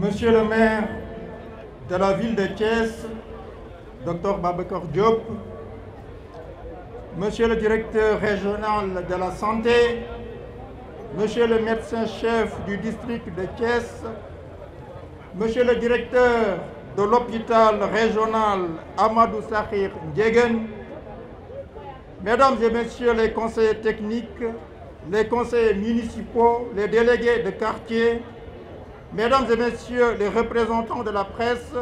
Monsieur le maire de la ville de Thiès, Dr Babacar Diop, Monsieur le directeur régional de la santé, Monsieur le médecin-chef du district de Thiès, Monsieur le directeur de l'hôpital régional Amadou Sakhir Ndiéguène, Mesdames et Messieurs les conseillers techniques, les conseillers municipaux, les délégués de quartier, Mesdames et Messieurs les représentants de la presse,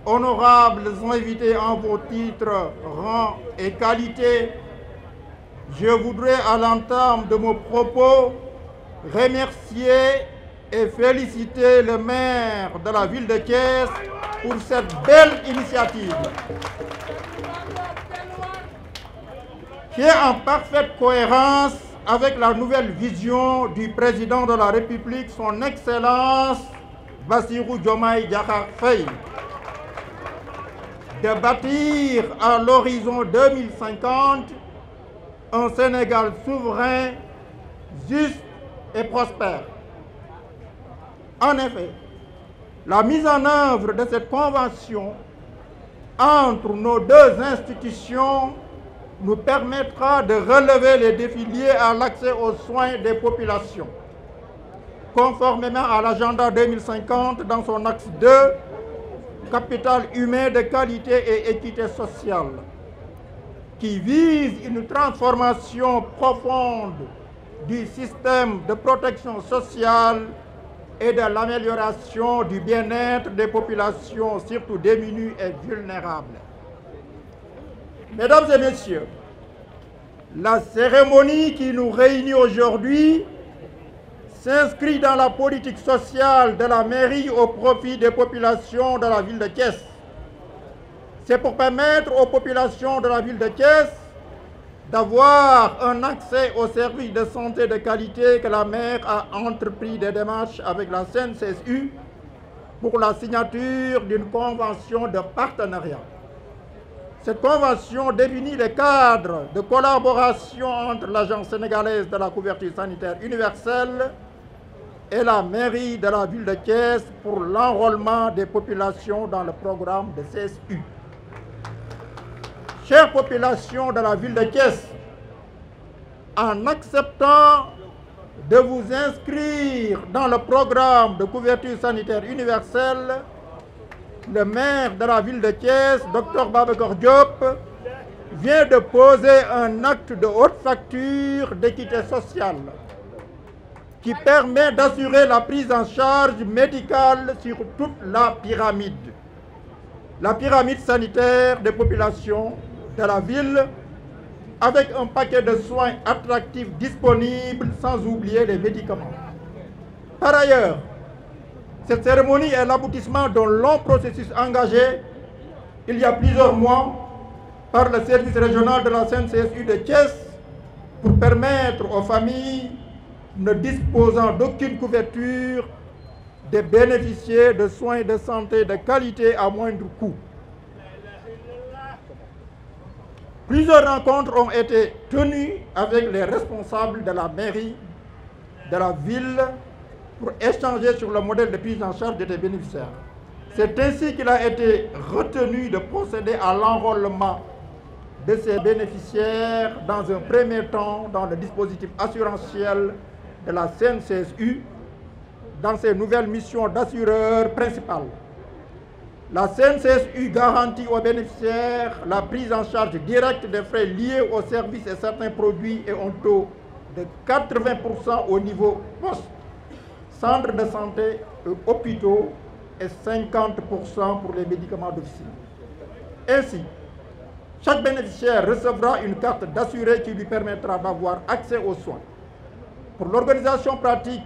honorables invités en vos titres, rangs et qualités, je voudrais à l'entame de mon propos remercier et féliciter le maire de la ville de Thiès pour cette belle initiative qui est en parfaite cohérence avec la nouvelle vision du président de la République, son Excellence Bassirou Diomaye Diakhar Faye, de bâtir à l'horizon 2050 un Sénégal souverain, juste et prospère. En effet, la mise en œuvre de cette convention entre nos deux institutions nous permettra de relever les défis liés à l'accès aux soins des populations, conformément à l'agenda 2050 dans son axe 2, capital humain de qualité et équité sociale, qui vise une transformation profonde du système de protection sociale et de l'amélioration du bien-être des populations, surtout démunies et vulnérables. Mesdames et Messieurs, la cérémonie qui nous réunit aujourd'hui s'inscrit dans la politique sociale de la mairie au profit des populations de la ville de Thiès. C'est pour permettre aux populations de la ville de Thiès d'avoir un accès aux services de santé de qualité que la maire a entrepris des démarches avec la CNCSU pour la signature d'une convention de partenariat. Cette convention définit les cadres de collaboration entre l'Agence sénégalaise de la couverture sanitaire universelle et la mairie de la ville de Thiès pour l'enrôlement des populations dans le programme de CSU. Chères populations de la ville de Thiès, en acceptant de vous inscrire dans le programme de couverture sanitaire universelle, le maire de la ville de Thiès, Dr Babacar Diop, vient de poser un acte de haute facture d'équité sociale qui permet d'assurer la prise en charge médicale sur toute la pyramide sanitaire des populations de la ville, avec un paquet de soins attractifs disponibles, sans oublier les médicaments. Par ailleurs, cette cérémonie est l'aboutissement d'un long processus engagé il y a plusieurs mois par le service régional de la CNCSU de Thiès pour permettre aux familles ne disposant d'aucune couverture de bénéficier de soins de santé de qualité à moindre coût. Plusieurs rencontres ont été tenues avec les responsables de la mairie de la ville pour échanger sur le modèle de prise en charge des bénéficiaires. C'est ainsi qu'il a été retenu de procéder à l'enrôlement de ces bénéficiaires dans un premier temps dans le dispositif assurantiel de la CNCSU dans ses nouvelles missions d'assureur principal. La CNCSU garantit aux bénéficiaires la prise en charge directe des frais liés aux services et certains produits et un taux de 80% au niveau poste, centres de santé, hôpitaux et 50% pour les médicaments d'officine. Ainsi, chaque bénéficiaire recevra une carte d'assuré qui lui permettra d'avoir accès aux soins. Pour l'organisation pratique,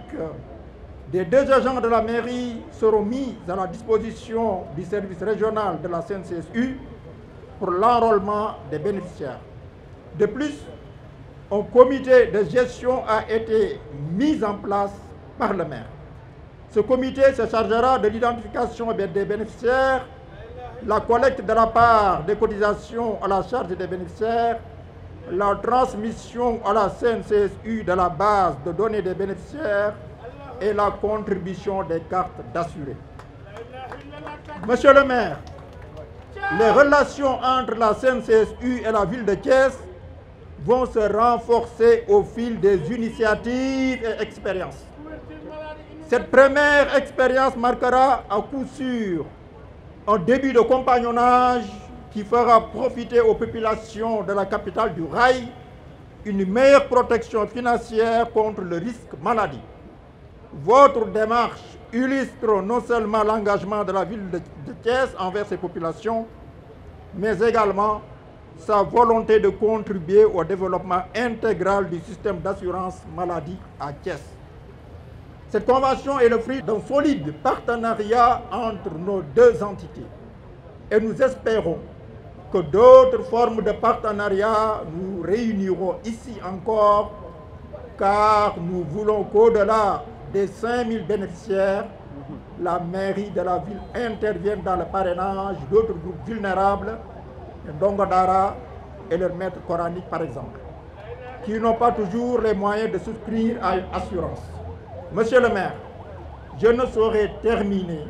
des deux agents de la mairie seront mis à la disposition du service régional de la CNCSU pour l'enrôlement des bénéficiaires. De plus, un comité de gestion a été mis en place par le maire. Ce comité se chargera de l'identification des bénéficiaires, la collecte de la part des cotisations à la charge des bénéficiaires, la transmission à la CNCSU de la base de données des bénéficiaires, et la contribution des cartes d'assurés. Monsieur le maire, les relations entre la CNCSU et la ville de Thiès vont se renforcer au fil des initiatives et expériences. Cette première expérience marquera à coup sûr un début de compagnonnage qui fera profiter aux populations de la capitale du rail une meilleure protection financière contre le risque maladie. Votre démarche illustre non seulement l'engagement de la ville de Thiès envers ses populations, mais également sa volonté de contribuer au développement intégral du système d'assurance maladie à Thiès. Cette convention est le fruit d'un solide partenariat entre nos deux entités et nous espérons que d'autres formes de partenariat nous réuniront ici encore, car nous voulons qu'au-delà des 5000 bénéficiaires, la mairie de la ville intervienne dans le parrainage d'autres groupes vulnérables, les Ndongodara et leurs maîtres coraniques par exemple, qui n'ont pas toujours les moyens de souscrire à une assurance. Monsieur le maire, je ne saurais terminer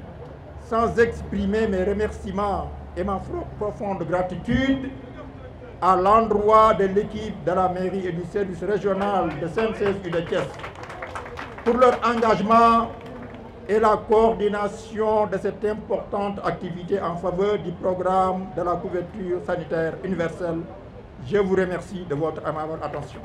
sans exprimer mes remerciements et ma profonde gratitude à l'endroit de l'équipe de la mairie et du service régional de CNCSU de Thiès pour leur engagement et la coordination de cette importante activité en faveur du programme de la couverture sanitaire universelle. Je vous remercie de votre aimable attention.